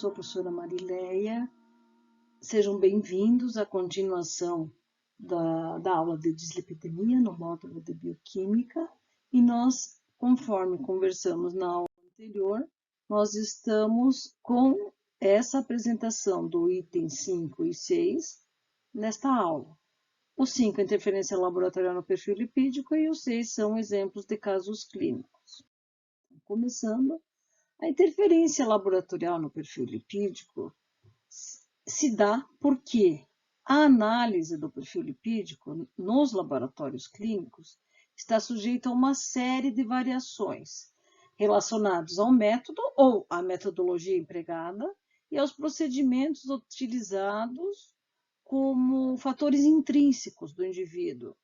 sou a professora Marileia. Sejam bem-vindos à continuação da aula de dislipidemia no módulo de bioquímica. E nós, conforme conversamos na aula anterior, nós estamos com essa apresentação do item 5 e 6 nesta aula. O 5 é interferência laboratorial no perfil lipídico e o 6 são exemplos de casos clínicos. Começando, a interferência laboratorial no perfil lipídico se dá porque a análise do perfil lipídico nos laboratórios clínicos está sujeita a uma série de variações relacionadas ao método ou à metodologia empregada e aos procedimentos utilizados como fatores intrínsecos do indivíduo.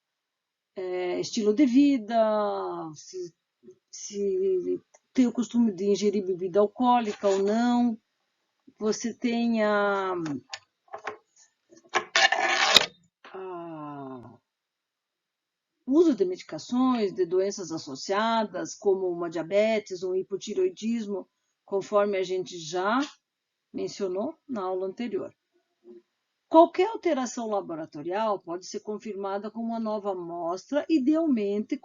Estilo de vida, se tem o costume de ingerir bebida alcoólica ou não, você tem uso de medicações, de doenças associadas, como uma diabetes, um hipotireoidismo, conforme a gente já mencionou na aula anterior. Qualquer alteração laboratorial pode ser confirmada com uma nova amostra, idealmente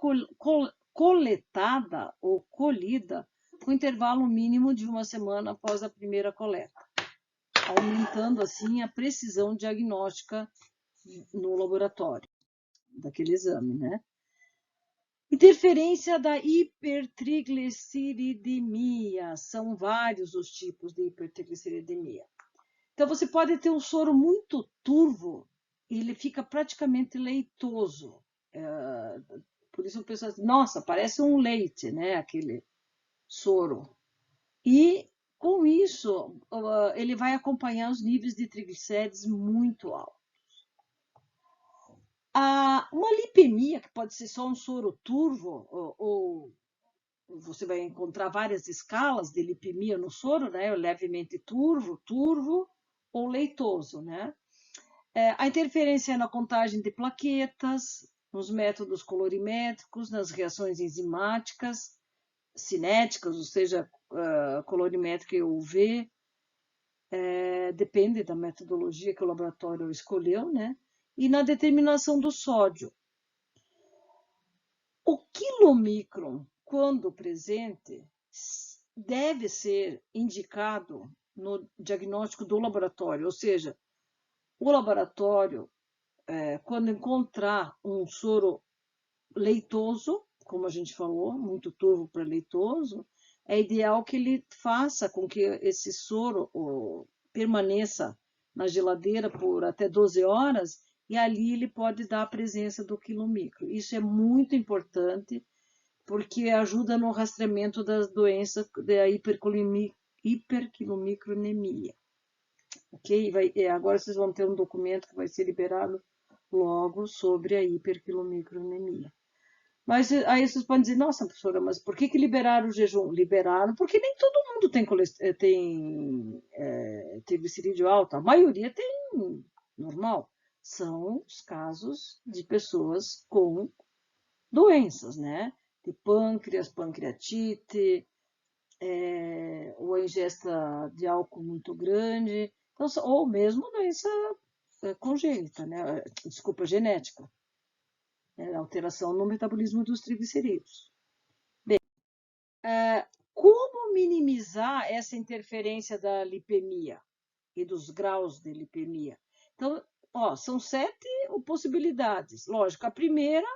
coletada ou colhida com intervalo mínimo de uma semana após a primeira coleta, aumentando assim a precisão diagnóstica no laboratório daquele exame, né? Interferência da hipertrigliceridemia. São vários os tipos de hipertrigliceridemia. Então, você pode ter um soro muito turvo e ele fica praticamente leitoso. Por isso o pessoal diz, nossa, parece um leite, né? Aquele soro. E, com isso, ele vai acompanhar os níveis de triglicérides muito altos. Uma lipemia, que pode ser só um soro turvo, ou você vai encontrar várias escalas de lipemia no soro, né? Levemente turvo ou leitoso, né? A interferência na contagem de plaquetas, nos métodos colorimétricos, nas reações enzimáticas, cinéticas, ou seja, colorimétrica e UV, depende da metodologia que o laboratório escolheu, né? E na determinação do sódio. O quilomicron, quando presente, deve ser indicado no diagnóstico do laboratório, ou seja, o laboratório, quando encontrar um soro leitoso, como a gente falou, muito turvo para leitoso, é ideal que ele faça com que esse soro permaneça na geladeira por até 12 horas e ali ele pode dar a presença do quilomicro. Isso é muito importante porque ajuda no rastreamento das doenças da hiperquilomicronemia. Ok? Agora vocês vão ter um documento que vai ser liberado logo sobre a hiperquilomicronemia. Mas aí vocês podem dizer, nossa, professora, mas por que liberaram o jejum? Liberaram porque nem todo mundo tem triglicerídeo alto. A maioria tem normal. São os casos de pessoas com doenças, né? De pâncreas, pancreatite, ou a ingesta de álcool muito grande, então, ou mesmo doença congênita, né? Desculpa, genética. Alteração no metabolismo dos triglicerídeos. Bem, como minimizar essa interferência da lipemia e dos graus de lipemia? Então, são 7 possibilidades. Lógico, a primeira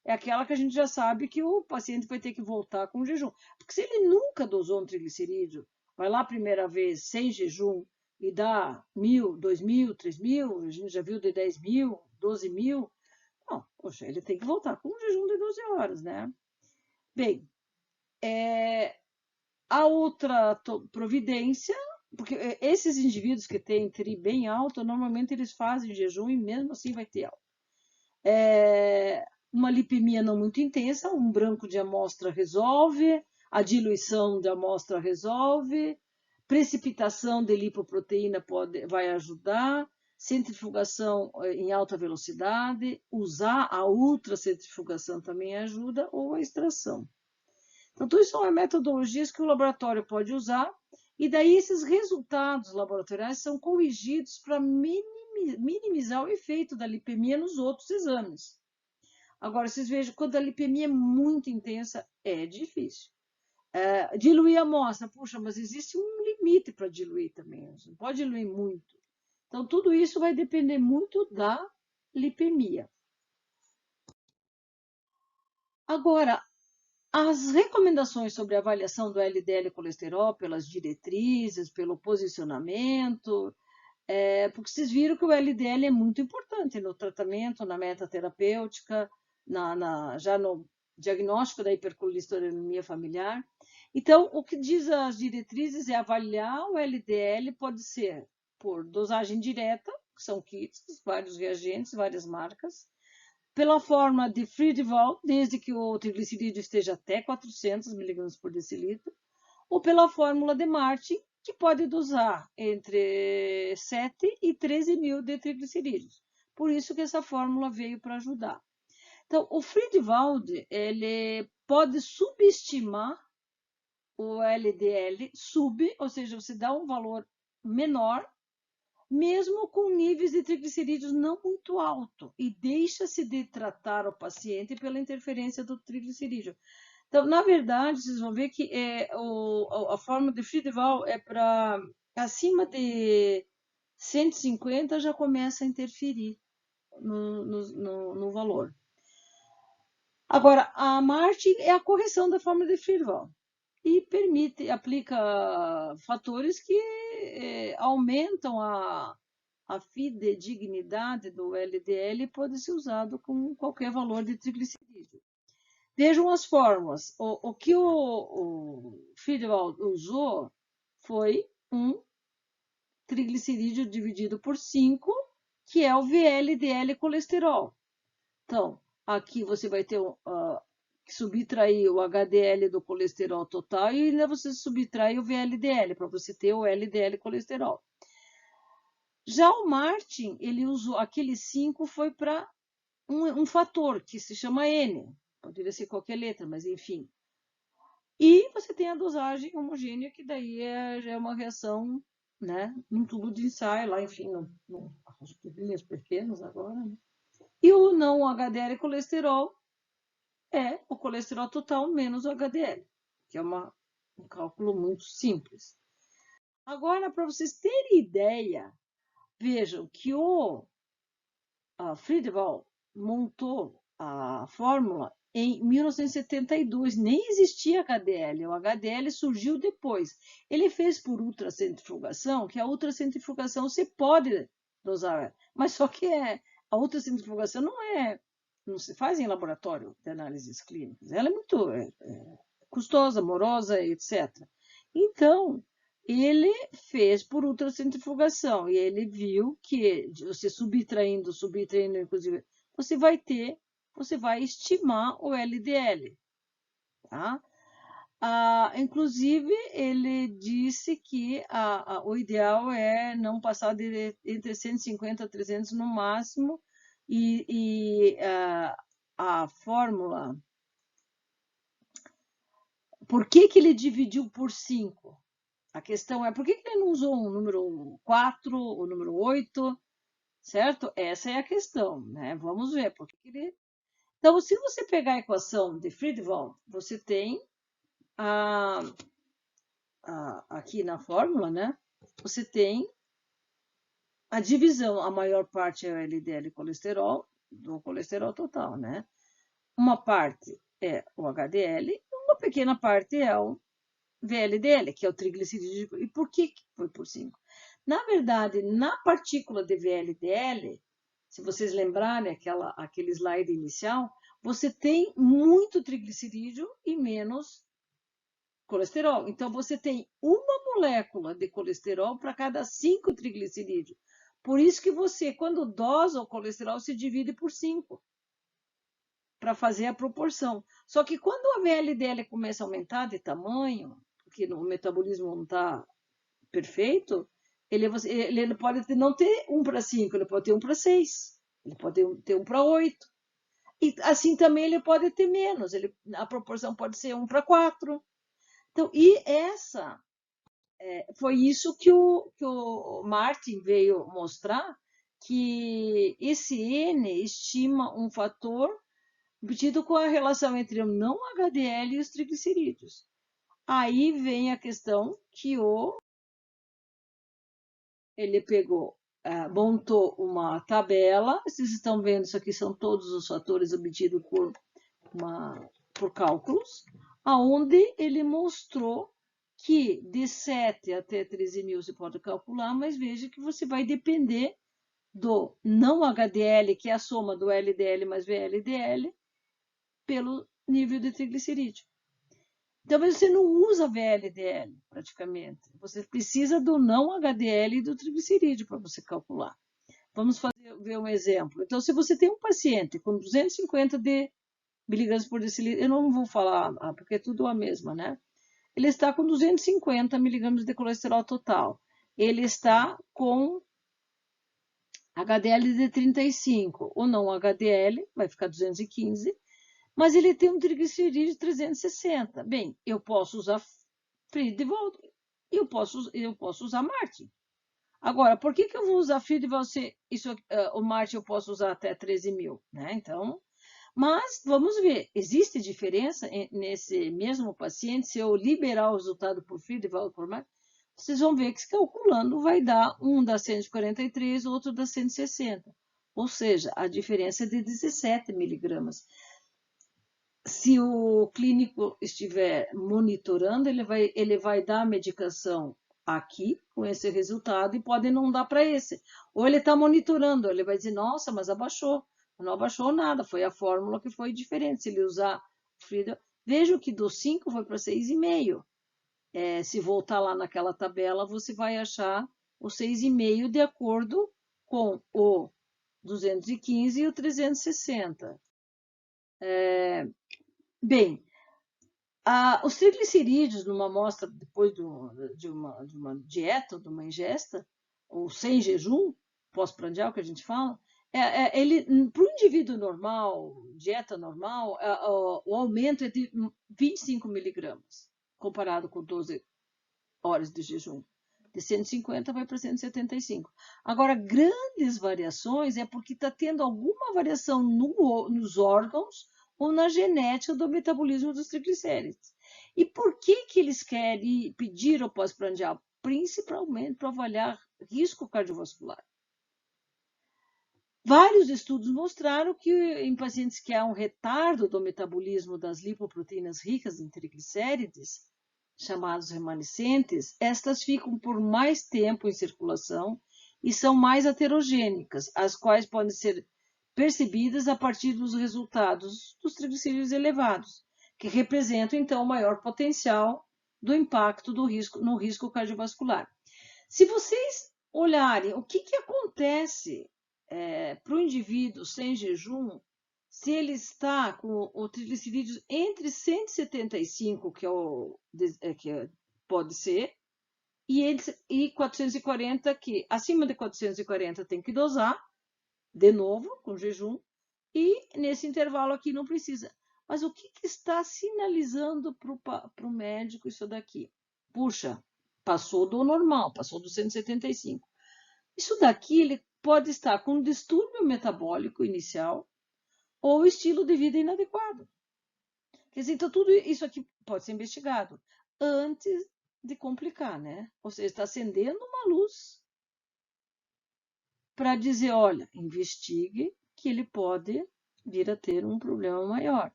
é aquela que a gente já sabe que o paciente vai ter que voltar com jejum. Porque se ele nunca dosou um triglicerídeo, vai lá a primeira vez sem jejum e dá 1.000, 2.000, 3.000, a gente já viu de 10.000, 12.000, não, poxa, ele tem que voltar com um jejum de 12 horas, né? Bem, a outra providência, porque esses indivíduos que têm TRI bem alto, normalmente eles fazem jejum e mesmo assim vai ter alto. Uma lipemia não muito intensa, um branco de amostra resolve, a diluição de amostra resolve, precipitação de lipoproteína vai ajudar, centrifugação em alta velocidade, usar a ultracentrifugação também ajuda, ou a extração. Então, tudo isso são metodologias que o laboratório pode usar E daí esses resultados laboratoriais são corrigidos para minimizar o efeito da lipemia nos outros exames. Agora, vocês vejam, quando a lipemia é muito intensa, é difícil. Diluir a amostra, puxa, mas existe um limite para diluir também, você não pode diluir muito. Então, tudo isso vai depender muito da lipemia. Agora, as recomendações sobre a avaliação do LDL colesterol pelas diretrizes, pelo posicionamento, porque vocês viram que o LDL é muito importante no tratamento, na metaterapêutica, já no diagnóstico da hipercolesterolemia familiar. Então, o que diz as diretrizes é avaliar o LDL, pode ser por dosagem direta, que são kits, vários reagentes, várias marcas, pela forma de Friedewald, desde que o triglicerídeo esteja até 400 mg por decilitro, ou pela fórmula de Martin, que pode dosar entre 7 e 13 mil de triglicerídeos. Por isso que essa fórmula veio para ajudar. Então, o Friedewald, ele pode subestimar o LDL, ou seja, você dá um valor menor, mesmo com níveis de triglicerídeos não muito alto, e deixa-se de tratar o paciente pela interferência do triglicerídeo. Então, na verdade, vocês vão ver que a fórmula de Friedewald é para acima de 150 já começa a interferir no valor. Agora, a Martin é a correção da fórmula de Friedewald e aplica fatores que aumentam a fidedignidade do LDL e pode ser usado com qualquer valor de triglicerídeo. Vejam as fórmulas. O que o Friedewald usou foi um triglicerídeo dividido por 5, que é o VLDL colesterol. Então, aqui você vai ter que subtrair o HDL do colesterol total e ainda você subtrai o VLDL, para você ter o LDL colesterol. Já o Martin, ele usou, aquele 5 foi para um fator que se chama N, poderia ser qualquer letra, mas enfim. E você tem a dosagem homogênea, que daí já é uma reação, né, num tubo de ensaio, lá, enfim, as turbinhas pequenas agora, né? E o não HDL colesterol é o colesterol total menos o HDL, que é um cálculo muito simples. Agora, para vocês terem ideia, vejam que o Friedewald montou a fórmula em 1972, nem existia HDL, o HDL surgiu depois. Ele fez por ultracentrifugação, que a ultracentrifugação você pode dosar, mas só que a ultracentrifugação não se faz em laboratório de análises clínicas, ela é muito custosa, morosa, etc. Então, ele fez por ultracentrifugação e ele viu que você subtraindo, inclusive, você vai estimar o LDL, tá? Inclusive, ele disse que o ideal é não passar entre 150 a 300 no máximo, e a fórmula... Por que ele dividiu por 5? A questão é, por que ele não usou o número 4, o número 8, certo? Essa é a questão, né? Vamos ver. Por que ele... Então, se você pegar a equação de Friedewald, você tem aqui na fórmula, né? Você tem a divisão, a maior parte é o LDL colesterol, do colesterol total, né? Uma parte é o HDL, uma pequena parte é o VLDL, que é o triglicerídeo. E por que foi por 5? Na verdade, na partícula de VLDL, se vocês lembrarem aquele slide inicial, você tem muito triglicerídeo e menos colesterol. Então, você tem uma molécula de colesterol para cada 5 triglicerídeos. Por isso que você, quando dosa o colesterol, se divide por 5 para fazer a proporção. Só que quando a VLDL começa a aumentar de tamanho, porque o metabolismo não está perfeito, ele pode não ter 1 para 5, ele pode ter 1 para 6, ele pode ter 1 para 8. E assim também ele pode ter menos, a proporção pode ser 1 para 4. Então, e essa Foi isso que o Martin veio mostrar, que esse N estima um fator obtido com a relação entre o não HDL e os triglicerídeos. Aí vem a questão que ele pegou, montou uma tabela. Vocês estão vendo, isso aqui são todos os fatores obtidos por cálculos, aonde ele mostrou que de 7 até 13.000 você pode calcular, mas veja que você vai depender do não HDL, que é a soma do LDL mais VLDL, pelo nível de triglicerídeo. Então, você não usa VLDL, praticamente. Você precisa do não HDL e do triglicerídeo para você calcular. Vamos ver um exemplo. Então, se você tem um paciente com 250 de miligramas por decilitro, eu não vou falar, porque é tudo a mesma, né? Ele está com 250 miligramas de colesterol total. Ele está com HDL de 35. O não HDL vai ficar 215, mas ele tem um triglicerídeo de 360. Bem, eu posso usar Friedewald e eu posso usar Martin. Agora, por que eu vou usar Friedewald se o Martin eu posso usar até 13.000? Né? Então, mas vamos ver, existe diferença nesse mesmo paciente se eu liberar o resultado por Friedewald por Martin? Vocês vão ver que calculando vai dar um dá 143, outro dá 160. Ou seja, a diferença é de 17 miligramas. Se o clínico estiver monitorando, ele vai dar a medicação aqui, com esse resultado, e pode não dar para esse. Ou ele está monitorando, ele vai dizer, nossa, mas abaixou. Não abaixou nada, foi a fórmula que foi diferente. Se ele usar Friedel, veja que do 5 foi para 6,5. Se voltar lá naquela tabela, você vai achar o 6,5 de acordo com o 215 e o 360. Bem, os triglicerídeos numa amostra depois de uma dieta, de uma ingesta, ou sem jejum, pós-prandial que a gente fala, para o indivíduo normal, dieta normal, o aumento é de 25 miligramas, comparado com 12 horas de jejum. De 150 vai para 175. Agora, grandes variações é porque está tendo alguma variação nos órgãos ou na genética do metabolismo dos triglicéridos. E por que eles querem pedir o pós-prandial? Principalmente para avaliar risco cardiovascular. Vários estudos mostraram que em pacientes que há um retardo do metabolismo das lipoproteínas ricas em triglicérides, chamados remanescentes, estas ficam por mais tempo em circulação e são mais heterogênicas, as quais podem ser percebidas a partir dos resultados dos triglicerídeos elevados, que representam, então, o maior potencial do impacto no risco cardiovascular. Se vocês olharem o que acontece para o indivíduo sem jejum, se ele está com o triglicerídeos entre 175, que pode ser, e 440, que acima de 440 tem que dosar, de novo, com jejum, e nesse intervalo aqui não precisa. Mas o que está sinalizando para o médico isso daqui? Puxa, passou do normal, passou do 175. Isso daqui ele pode estar com um distúrbio metabólico inicial ou estilo de vida inadequado. Quer dizer, então tudo isso aqui pode ser investigado antes de complicar, né? Ou seja, está acendendo uma luz para dizer, olha, investigue que ele pode vir a ter um problema maior.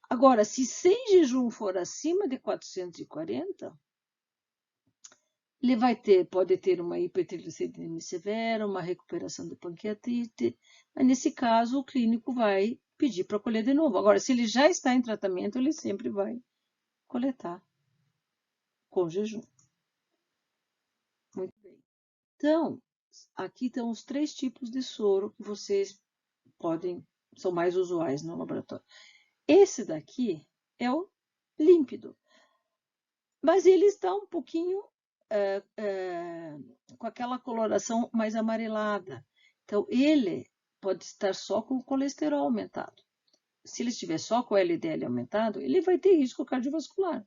Agora, se sem jejum for acima de 440, ele pode ter uma hipertrigliceridemia severa, uma recuperação de pancreatite, mas nesse caso o clínico vai pedir para colher de novo. Agora, se ele já está em tratamento, ele sempre vai coletar com jejum. Muito bem. Então, aqui estão os 3 tipos de soro que vocês são mais usuais no laboratório. Esse daqui é o límpido, mas ele está um pouquinho com aquela coloração mais amarelada. Então, ele pode estar só com o colesterol aumentado. Se ele estiver só com o LDL aumentado, ele vai ter risco cardiovascular.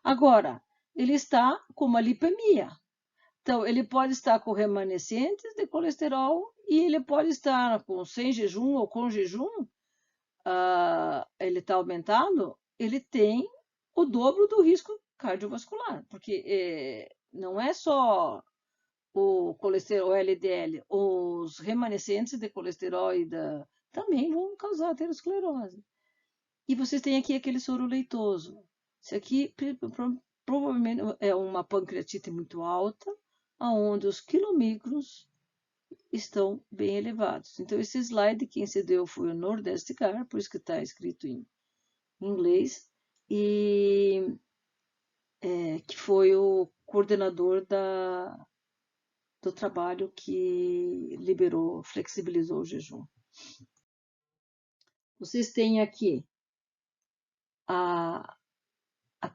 Agora, ele está com uma lipemia. Então, ele pode estar com remanescentes de colesterol e ele pode estar sem jejum ou com jejum, ele está aumentado, ele tem o dobro do risco cardiovascular, porque não é só o colesterol, o LDL, os remanescentes de colesterol também vão causar aterosclerose. E vocês têm aqui aquele soro leitoso. Isso aqui provavelmente é uma pancreatite muito alta, onde os quilomicros estão bem elevados. Então, esse slide quem se deu foi o Nordeste Gar, por isso que está escrito em inglês, e que foi o coordenador do trabalho que liberou, flexibilizou o jejum. Vocês têm aqui a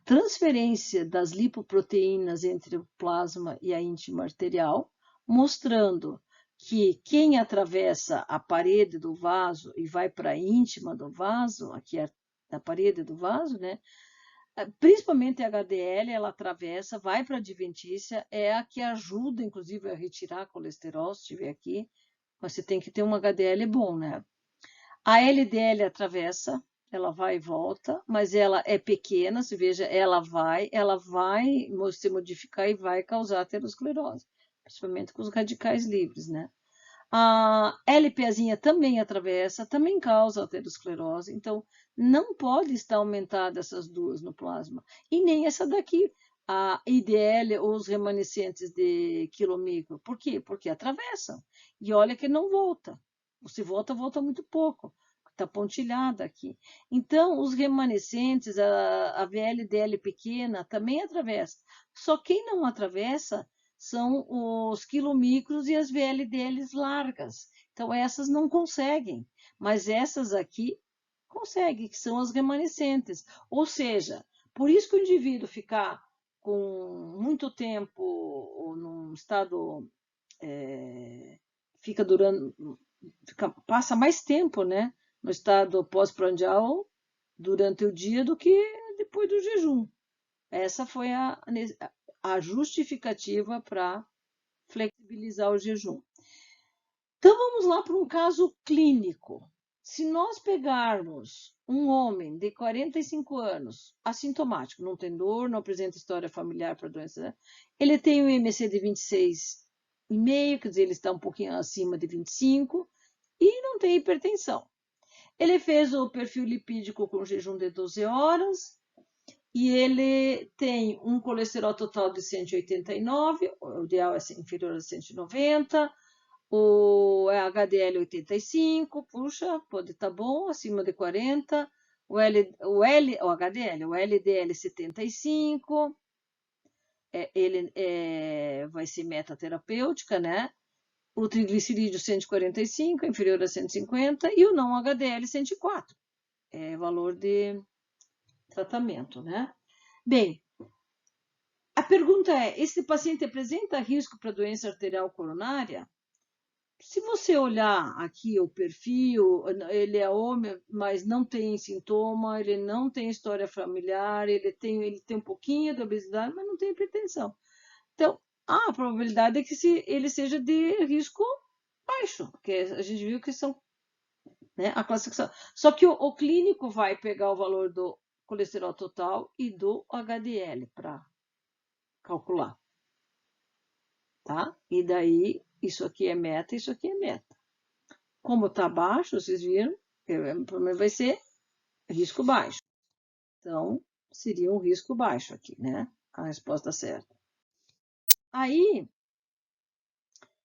transferência das lipoproteínas entre o plasma e a íntima arterial, mostrando que quem atravessa a parede do vaso e vai para a íntima do vaso, aqui é a parede do vaso, né? Principalmente a HDL, ela atravessa, vai para a adventícia, é a que ajuda, inclusive, a retirar colesterol, se estiver aqui, mas você tem que ter um HDL bom, né? A LDL atravessa, ela vai e volta, mas ela é pequena, se veja, ela vai se modificar e vai causar aterosclerose, principalmente com os radicais livres, né? A LPazinha também atravessa, também causa aterosclerose, então não pode estar aumentada essas duas no plasma. E nem essa daqui, a IDL ou os remanescentes de quilomicro. Por quê? Porque atravessam. E olha que não volta. Se volta, volta muito pouco. Está pontilhada aqui. Então, os remanescentes, a VLDL pequena, também atravessa. Só quem não atravessa são os quilomicros e as VLDLs largas. Então, essas não conseguem, mas essas aqui conseguem, que são as remanescentes. Ou seja, por isso que o indivíduo ficar com muito tempo num estado, passa mais tempo, né, no estado pós-prandial durante o dia do que depois do jejum. Essa foi a justificativa para flexibilizar o jejum. Então, vamos lá para um caso clínico. Se nós pegarmos um homem de 45 anos, assintomático, não tem dor, não apresenta história familiar para doença, né? Ele tem um IMC de 26,5, quer dizer, ele está um pouquinho acima de 25 e não tem hipertensão. Ele fez o perfil lipídico com jejum de 12 horas, e ele tem um colesterol total de 189, o ideal é inferior a 190, o HDL 85, puxa, pode estar bom, acima de 40, o HDL, o LDL 75, ele vai ser metaterapêutica, né? O triglicerídeo 145, inferior a 150, e o não HDL 104, valor de tratamento, né? Bem, a pergunta é, esse paciente apresenta risco para doença arterial coronária? Se você olhar aqui o perfil, ele é homem, mas não tem sintoma, ele não tem história familiar, ele tem um pouquinho de obesidade, mas não tem hipertensão. Então, a probabilidade é que ele seja de risco baixo, porque a gente viu que são, né, a classificação. Só que o clínico vai pegar o valor do colesterol total e do HDL para calcular, tá? E daí, isso aqui é meta, isso aqui é meta. Como está baixo, vocês viram, vai ser risco baixo. Então, seria um risco baixo aqui, né? A resposta certa. Aí,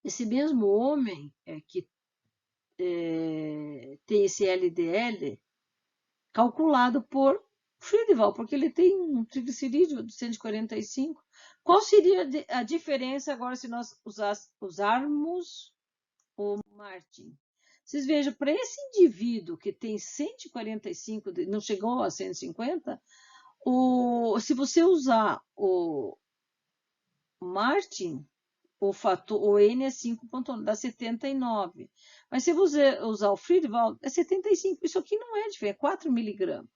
esse mesmo homem que tem esse LDL calculado por Friedewald, porque ele tem um triglicerídeo de 145. Qual seria a diferença agora se nós usarmos o Martin? Vocês vejam, para esse indivíduo que tem 145, não chegou a 150, se você usar o Martin, o N é 5,1, dá 79. Mas se você usar o Friedewald, é 75. Isso aqui não é diferente, é 4 miligramas.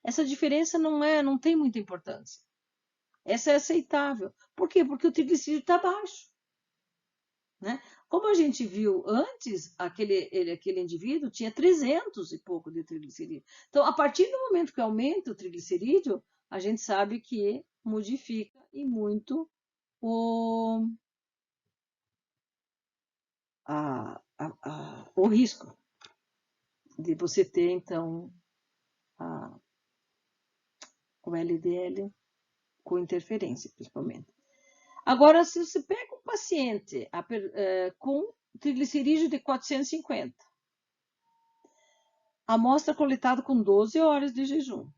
Essa diferença não tem muita importância. Essa é aceitável. Por quê? Porque o triglicerídeo está baixo, né? Como a gente viu antes, aquele indivíduo tinha 300 e pouco de triglicerídeo. Então, a partir do momento que aumenta o triglicerídeo, a gente sabe que modifica e muito o risco de você ter, então, o LDL com interferência, principalmente. Agora, se você pega um paciente com triglicerídeo de 450, amostra coletada com 12 horas de jejum,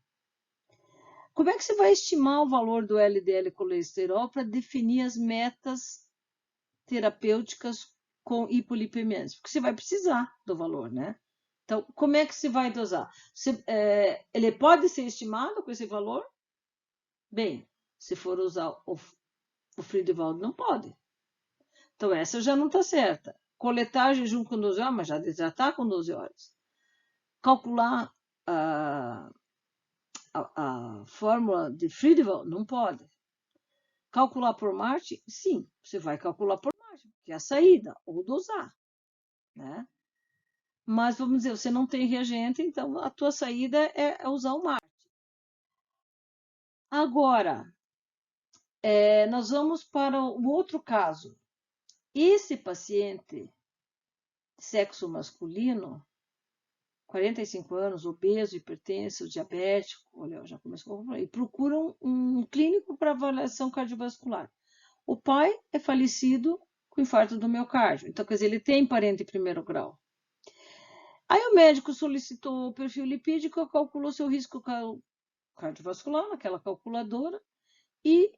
como é que você vai estimar o valor do LDL colesterol para definir as metas terapêuticas com hipolipemiante? Porque você vai precisar do valor, né? Então, como é que se vai dosar? Ele pode ser estimado com esse valor? Bem, se for usar o Friedewald, não pode. Então, essa já não está certa. Coletar jejum com 12 horas, mas já está com 12 horas. Calcular a fórmula de Friedewald, não pode. Calcular por Marte, sim, você vai calcular por Marte, que é a saída, ou dosar, né? Mas, vamos dizer, você não tem reagente, então a tua saída é usar o Marte. Agora, nós vamos para o outro caso. Esse paciente, sexo masculino, 45 anos, obeso, hipertenso, diabético, olha, já começou a falar, e procuram um clínico para avaliação cardiovascular. O pai é falecido com infarto do miocárdio, então, quer dizer, ele tem parente em primeiro grau. Aí o médico solicitou o perfil lipídico, calculou seu risco cardiovascular naquela calculadora e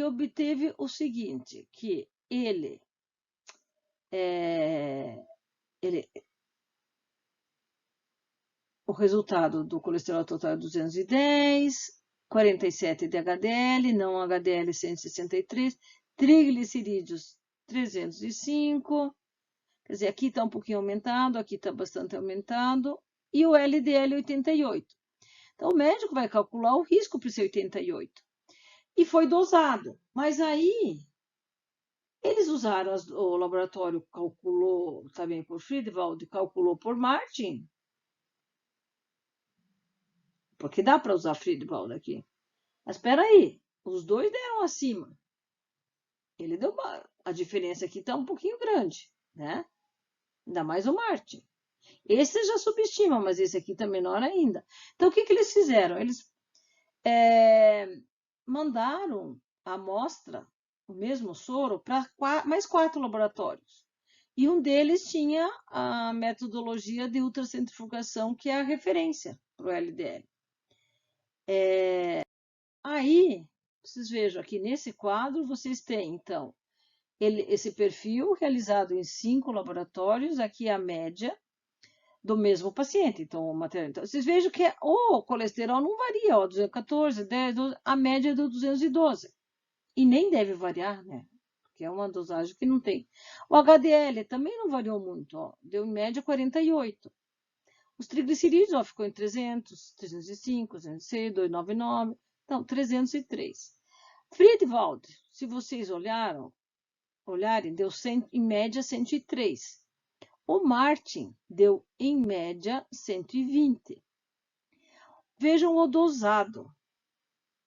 obteve o seguinte, que o resultado do colesterol total é 210, 47 de HDL, não HDL 163, triglicerídeos 305, quer dizer, aqui está um pouquinho aumentado, aqui está bastante aumentado, e o LDL 88. Então, o médico vai calcular o risco para esse 88. E foi dosado. Mas aí, eles usaram, o laboratório calculou também por Friedewald, calculou por Martin, porque dá para usar Friedewald aqui. Mas espera aí, os dois deram acima. Ele deu a diferença aqui está um pouquinho grande, né? Ainda mais o Martin. Esse já subestima, mas esse aqui está menor ainda. Então, o que eles fizeram? Eles mandaram a amostra, o mesmo soro, para mais 4 laboratórios. E um deles tinha a metodologia de ultracentrifugação, que é a referência para o LDL. Aí, vocês vejam aqui nesse quadro, vocês têm, então, esse perfil realizado em 5 laboratórios, aqui a média do mesmo paciente. Então, vocês vejam que o colesterol não varia, 214, 10, 12, a média é do 212. E nem deve variar, né? Porque é uma dosagem que não tem. O HDL também não variou muito, ó, deu em média 48. Os triglicerídeos, ó, ficou em 300, 305, 206, 299, então 303. Friedewald, se vocês olharem, deu em média 103. O Martin deu em média 120. Vejam o dosado.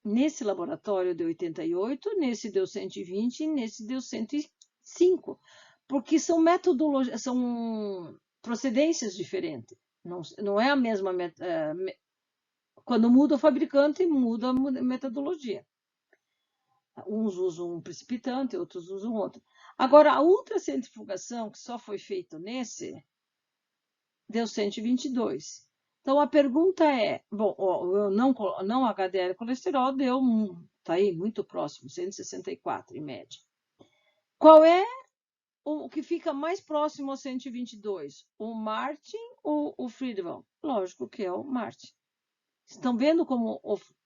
Nesse laboratório deu 88, nesse deu 120 e nesse deu 105, porque são metodologias, são procedências diferentes. Não é a mesma. Quando muda o fabricante, muda a metodologia. Uns usam um precipitante, outros usam outro. Agora, a ultracentrifugação, que só foi feita nesse, deu 122. Então, a pergunta é, bom, não HDL colesterol deu, está aí muito próximo, 164 em média. Qual é o que fica mais próximo ao 122? O Martin ou o Friedewald? Lógico que é o Martin. Estão vendo como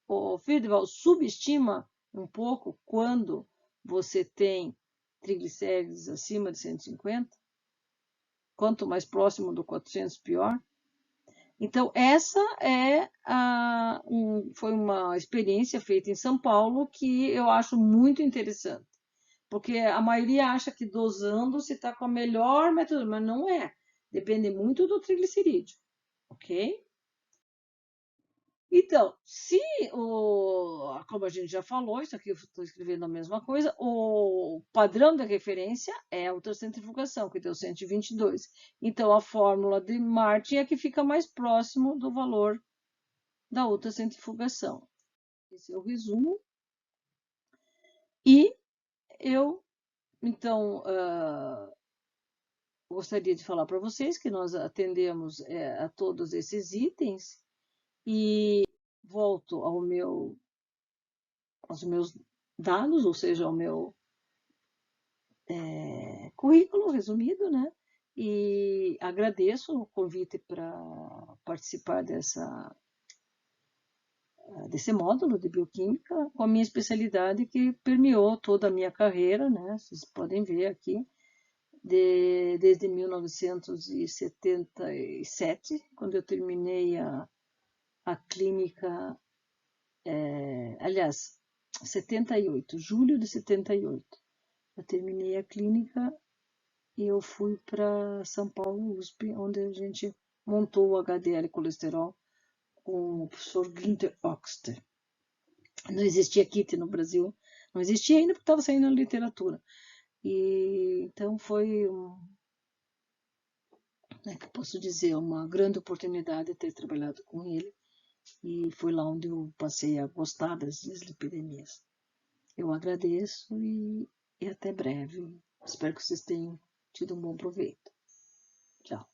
o Friedewald subestima um pouco quando você tem triglicéridos acima de 150? Quanto mais próximo do 400, pior. Então, essa foi uma experiência feita em São Paulo que eu acho muito interessante, porque a maioria acha que dosando se está com a melhor metodologia, mas não é. Depende muito do triglicerídeo, ok? Então, se como a gente já falou, isso aqui eu estou escrevendo a mesma coisa, o padrão de referência é a ultracentrifugação, que deu 122. Então, a fórmula de Martin é que fica mais próximo do valor da ultracentrifugação. Esse é o resumo. E eu, então, gostaria de falar para vocês que nós atendemos a todos esses itens e volto aos meus dados, ou seja, ao meu currículo resumido, né? E agradeço o convite para participar desse módulo de bioquímica, com a minha especialidade que permeou toda a minha carreira, né? Vocês podem ver aqui, desde 1977, quando eu terminei a clínica, aliás, 78, julho de 78. Eu terminei a clínica e eu fui para São Paulo, USP, onde a gente montou o HDL colesterol com o professor Günther Oxter. Não existia kit no Brasil, não existia ainda porque estava saindo na literatura. E então foi, que eu posso dizer, uma grande oportunidade ter trabalhado com ele. E foi lá onde eu passei a gostar das dislipidemias. Eu agradeço e até breve. Espero que vocês tenham tido um bom proveito. Tchau.